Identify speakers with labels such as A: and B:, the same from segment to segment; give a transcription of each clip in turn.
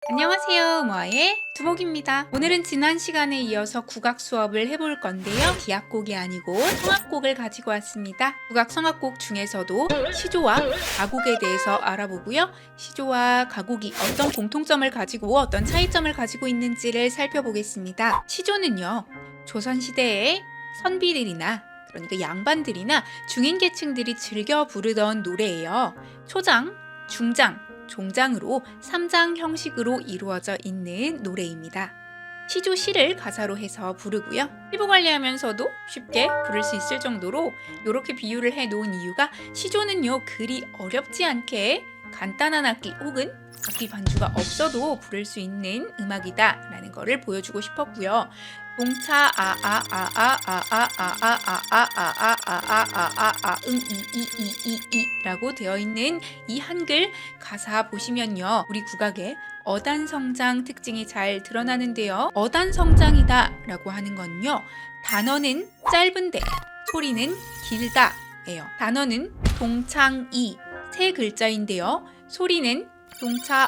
A: 안녕하세요. 모아의 두목입니다. 오늘은 지난 시간에 이어서 국악 수업을 해볼 건데요. 기악곡이 아니고 성악곡을 가지고 왔습니다. 국악 성악곡 중에서도 시조와 가곡에 대해서 알아보고요. 시조와 가곡이 어떤 공통점을 가지고 어떤 차이점을 가지고 있는지를 살펴보겠습니다. 시조는요, 조선시대의 선비들이나 그러니까 양반들이나 중인계층들이 즐겨 부르던 노래예요. 초장, 중장, 종장으로 3장 형식으로 이루어져 있는 노래입니다. 시조 시를 가사로 해서 부르고요. 피부 관리하면서도 쉽게 부를 수 있을 정도로 이렇게 비유를 해 놓은 이유가 시조는요, 그리 어렵지 않게 간단한 악기 혹은 악기 반주가 없어도 부를 수 있는 음악이다 라는 거를 보여주고 싶었고요. 동차 라고 되어 있는 이 한글 가사 보시면요, 우리 국악의 어단성장 특징이 잘 드러나는데요. 어단성장이다 라고 하는 건요, 단어는 짧은데 소리는 길다 예요. 단어는 동창이 세 글자인데요, 소리는 동차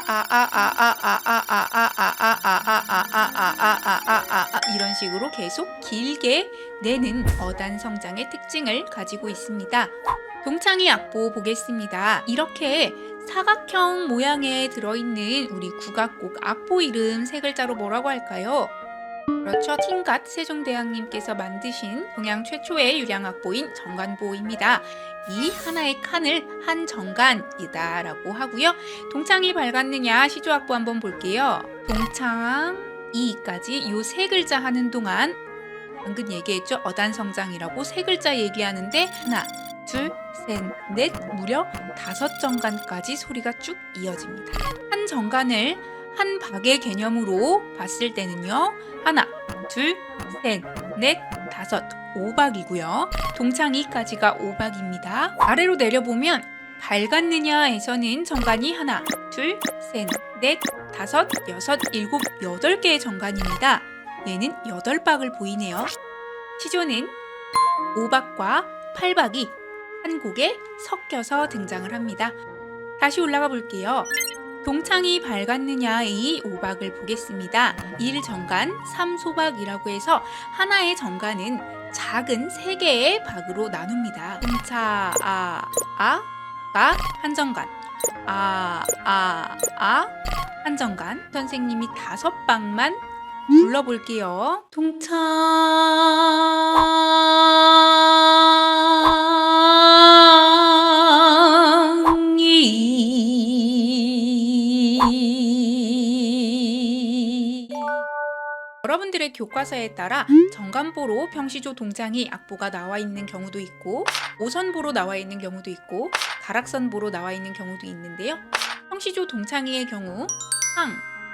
A: 이런 식으로 계속 길게 내는 어단성장의 특징을 가지고 있습니다. 동창이 악보 보겠습니다. 이렇게 사각형 모양에 들어있는 우리 국악곡 악보 이름 세 글자로 뭐라고 할까요? 그렇죠. 팅갓 세종대왕님께서 만드신 동양 최초의 유량악보인 정관보입니다. 이 하나의 칸을 한 정관이다 라고 하고요. 동창이 밝았느냐 시조악보 한번 볼게요. 동창 이까지 요 세 글자 하는 동안 방금 얘기했죠. 어단성장이라고 세 글자 얘기하는데 하나, 둘, 셋, 넷, 무려 5정관까지 소리가 쭉 이어집니다. 한 정관을 한 박의 개념으로 봤을 때는요, 하나, 둘, 셋, 넷, 5, 5박이고요. 동창 2까지가 5박입니다. 아래로 내려보면 밝았느냐에서는 정관이 하나, 둘, 셋, 넷, 5, 6, 7, 8개의 정관입니다. 얘는 8박을 보이네요. 시조는 5박과 8박이 한 곡에 섞여서 등장을 합니다. 다시 올라가 볼게요. 동창이 밝았느냐의 5박을 보겠습니다. 1정관 3소박이라고 해서 하나의 정관은 작은 3개의 박으로 나눕니다. 동차 가 한 정관, 한 정관. 선생님이 5박만 불러볼게요. 동창이 여러분들의 교과서에 따라 정관보로 평시조 동창이 악보가 나와 있는 경우도 있고, 오선보로 나와 있는 경우도 있고, 가락선보로 나와 있는 경우도 있는데요. 평시조 동창이의 경우 상,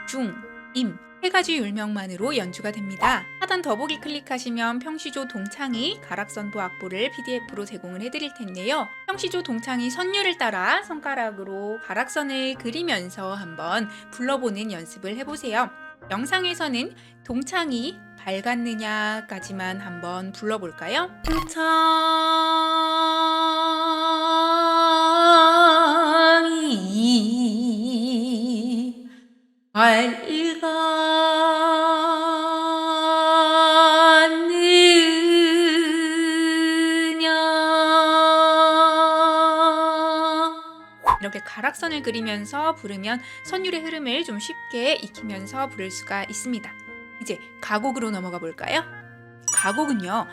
A: 중, 임 3가지 율명만으로 연주가 됩니다. 하단 더보기 클릭하시면 평시조 동창이 가락선보 악보를 PDF로 제공을 해드릴 텐데요. 평시조 동창이 선율을 따라 손가락으로 가락선을 그리면서 한번 불러보는 연습을 해보세요. 영상에서는 동창이 밝았느냐까지만 한번 불러볼까요? 동창이 밝았느냐, 이렇게 가락선을 그리면서 부르면 선율의 흐름을 좀 쉽게 익히면서 부를 수가 있습니다. 이제 가곡으로 넘어가 볼까요? 가곡은요,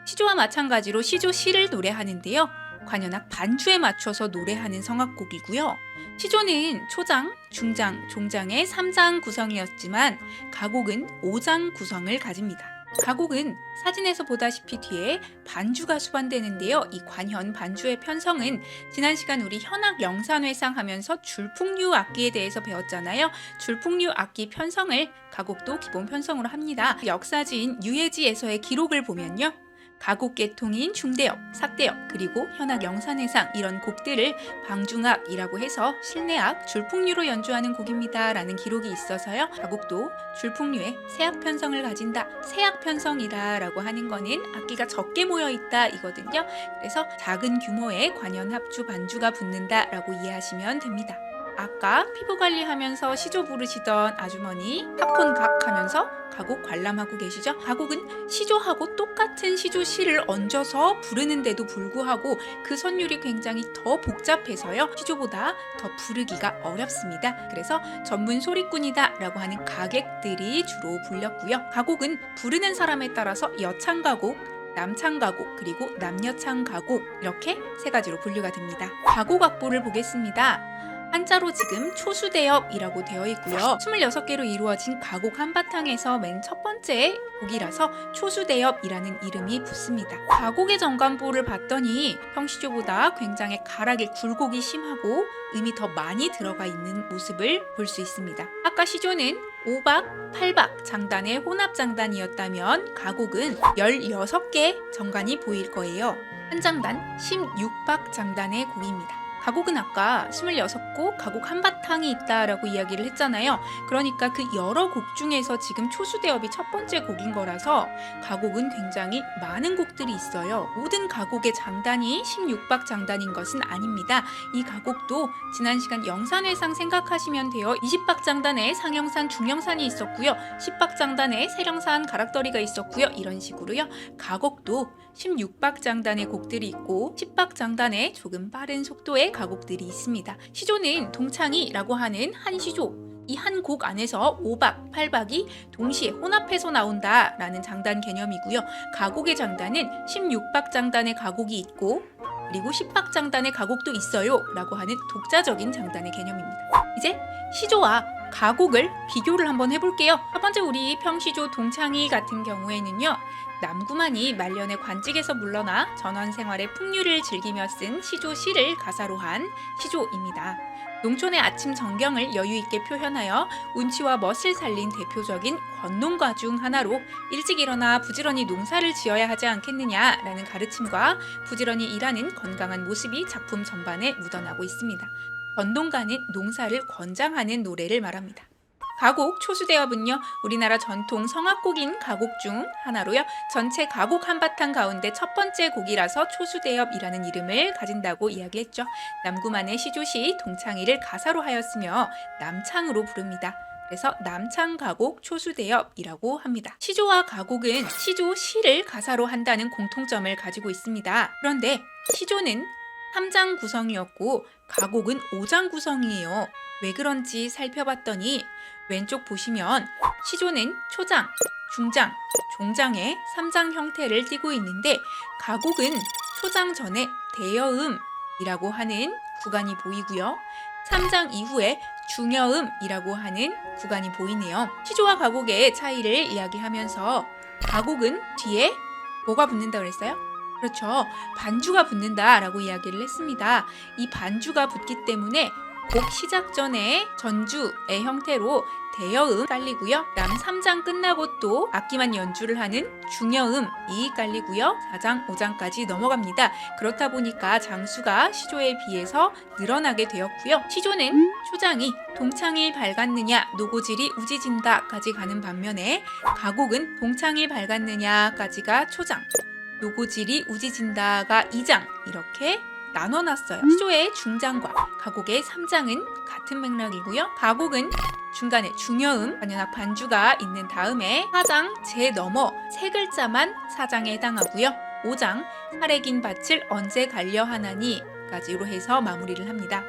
A: 시조와 마찬가지로 시조 시를 노래하는데요, 관현악 반주에 맞춰서 노래하는 성악곡이고요. 시조는 초장, 중장, 종장의 3장 구성이었지만 가곡은 5장 구성을 가집니다. 가곡은 사진에서 보다시피 뒤에 반주가 수반되는데요. 이 관현 반주의 편성은 지난 시간 우리 현악 영산회상 하면서 줄풍류 악기에 대해서 배웠잖아요. 줄풍류 악기 편성을 가곡도 기본 편성으로 합니다. 역사지인 유해지에서의 기록을 보면요, 가곡 계통인 중대역, 삭대역, 그리고 현악 영산회상 이런 곡들을 방중악이라고 해서 실내악, 줄풍류로 연주하는 곡입니다 라는 기록이 있어서요, 가곡도 줄풍류의 세악 편성을 가진다, 세악 편성이다 라고 하는 거는 악기가 적게 모여있다 이거든요. 그래서 작은 규모의 관현 합주 반주가 붙는다 라고 이해하시면 됩니다. 아까 피부 관리하면서 시조 부르시던 아주머니 팝콘각 하면서 가곡 관람하고 계시죠? 가곡은 시조하고 똑같은 시조시를 얹어서 부르는데도 불구하고 그 선율이 굉장히 더 복잡해서요. 시조보다 더 부르기가 어렵습니다. 그래서 전문 소리꾼이다 라고 하는 가객들이 주로 불렸고요. 가곡은 부르는 사람에 따라서 여창가곡, 남창가곡, 그리고 남여창가곡 이렇게 세 가지로 분류가 됩니다. 가곡 악보를 보겠습니다. 한자로 지금 초수대엽이라고 되어 있고요. 26개로 이루어진 가곡 한바탕에서 맨 첫 번째 곡이라서 초수대엽이라는 이름이 붙습니다. 가곡의 정관보를 봤더니 평시조보다 굉장히 가락의 굴곡이 심하고 음이 더 많이 들어가 있는 모습을 볼 수 있습니다. 아까 시조는 5박, 8박 장단의 혼합 장단이었다면 가곡은 16개 정관이 보일 거예요. 한 장단 16박 장단의 곡입니다. 가곡은 아까 26곡, 가곡 한바탕이 있다라고 이야기를 했잖아요. 그러니까 그 여러 곡 중에서 지금 초수대엽이 첫 번째 곡인 거라서 가곡은 굉장히 많은 곡들이 있어요. 모든 가곡의 장단이 16박 장단인 것은 아닙니다. 이 가곡도 지난 시간 영산회상 생각하시면 돼요. 20박 장단에 상영산, 중영산이 있었고요. 10박 장단에 세령산, 가락더리가 있었고요. 이런 식으로요. 가곡도 16박 장단의 곡들이 있고 10박 장단에 조금 빠른 속도의 가곡들이 있습니다. 시조는 동창이라고 하는 한 시조, 이 한 곡 안에서 5박, 8박이 동시에 혼합해서 나온다라는 장단 개념이고요. 가곡의 장단은 16박 장단의 가곡이 있고 그리고 10박 장단의 가곡도 있어요 라고 하는 독자적인 장단의 개념입니다. 이제 시조와 가곡을 비교를 한번 해볼게요. 첫 번째 우리 평시조 동창이 같은 경우에는요. 남구만이 말년의 관직에서 물러나 전원생활의 풍류를 즐기며 쓴 시조시를 가사로 한 시조입니다. 농촌의 아침 정경을 여유있게 표현하여 운치와 멋을 살린 대표적인 권농가 중 하나로 일찍 일어나 부지런히 농사를 지어야 하지 않겠느냐라는 가르침과 부지런히 일하는 건강한 모습이 작품 전반에 묻어나고 있습니다. 권농가는 농사를 권장하는 노래를 말합니다. 가곡 초수대엽은요, 우리나라 전통 성악곡인 가곡 중 하나로요, 전체 가곡 한바탕 가운데 첫 번째 곡이라서 초수대엽이라는 이름을 가진다고 이야기했죠. 남구만의 시조시 동창이를 가사로 하였으며 남창으로 부릅니다. 그래서 남창가곡 초수대엽이라고 합니다. 시조와 가곡은 시조시를 가사로 한다는 공통점을 가지고 있습니다. 그런데 시조는 3장 구성이었고 가곡은 5장 구성이에요. 왜 그런지 살펴봤더니 왼쪽 보시면 시조는 초장, 중장, 종장의 3장 형태를 띠고 있는데 가곡은 초장 전에 대여음이라고 하는 구간이 보이고요. 3장 이후에 중여음이라고 하는 구간이 보이네요. 시조와 가곡의 차이를 이야기하면서 가곡은 뒤에 뭐가 붙는다 그랬어요? 그렇죠. 반주가 붙는다라고 이야기를 했습니다. 이 반주가 붙기 때문에 곡 시작 전에 전주의 형태로 대여음 깔리고요. 남 3장 끝나고 또 악기만 연주를 하는 중여음이 깔리고요. 4장, 5장까지 넘어갑니다. 그렇다 보니까 장수가 시조에 비해서 늘어나게 되었고요. 시조는 초장이 동창이 밝았느냐, 노고질이 우지진다까지 가는 반면에 가곡은 동창이 밝았느냐까지가 초장, 노고질이 우지진다가 2장 이렇게 나눠놨어요. 시조의 중장과 가곡의 3장은 같은 맥락이고요. 가곡은 중간에 중여음, 반연악 반주가 있는 다음에 4장 제 넘어 세 글자만 4장에 해당하고요. 5장 살에 긴 밭을 언제 갈려 하나니 까지로 해서 마무리를 합니다.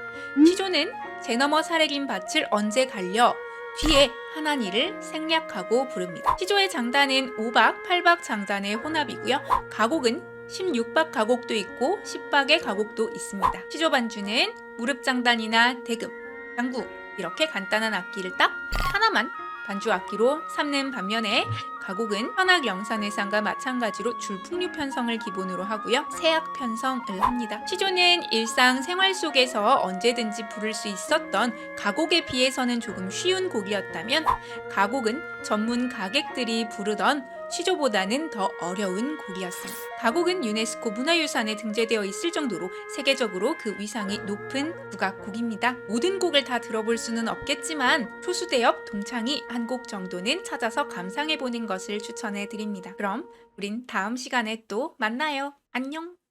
A: 시조는 제 넘어 살에 긴 밭을 언제 갈려 뒤에 하나니를 생략하고 부릅니다. 시조의 장단은 5박, 8박 장단의 혼합이고요. 가곡은 16박 가곡도 있고 10박의 가곡도 있습니다. 시조 반주는 무릎장단이나 대금, 장구 이렇게 간단한 악기를 딱 하나만 반주 악기로 삼는 반면에 가곡은 현악 영산회상과 마찬가지로 줄풍류 편성을 기본으로 하고요. 세악 편성을 합니다. 시조는 일상생활 속에서 언제든지 부를 수 있었던 가곡에 비해서는 조금 쉬운 곡이었다면 가곡은 전문 가객들이 부르던 시조보다는 더 어려운 곡이었습니다. 가곡은 유네스코 문화유산에 등재되어 있을 정도로 세계적으로 그 위상이 높은 국악곡입니다. 모든 곡을 다 들어볼 수는 없겠지만 초수대엽, 동창이 한 곡 정도는 찾아서 감상해보는 것을 추천해 드립니다. 그럼 우린 다음 시간에 또 만나요. 안녕!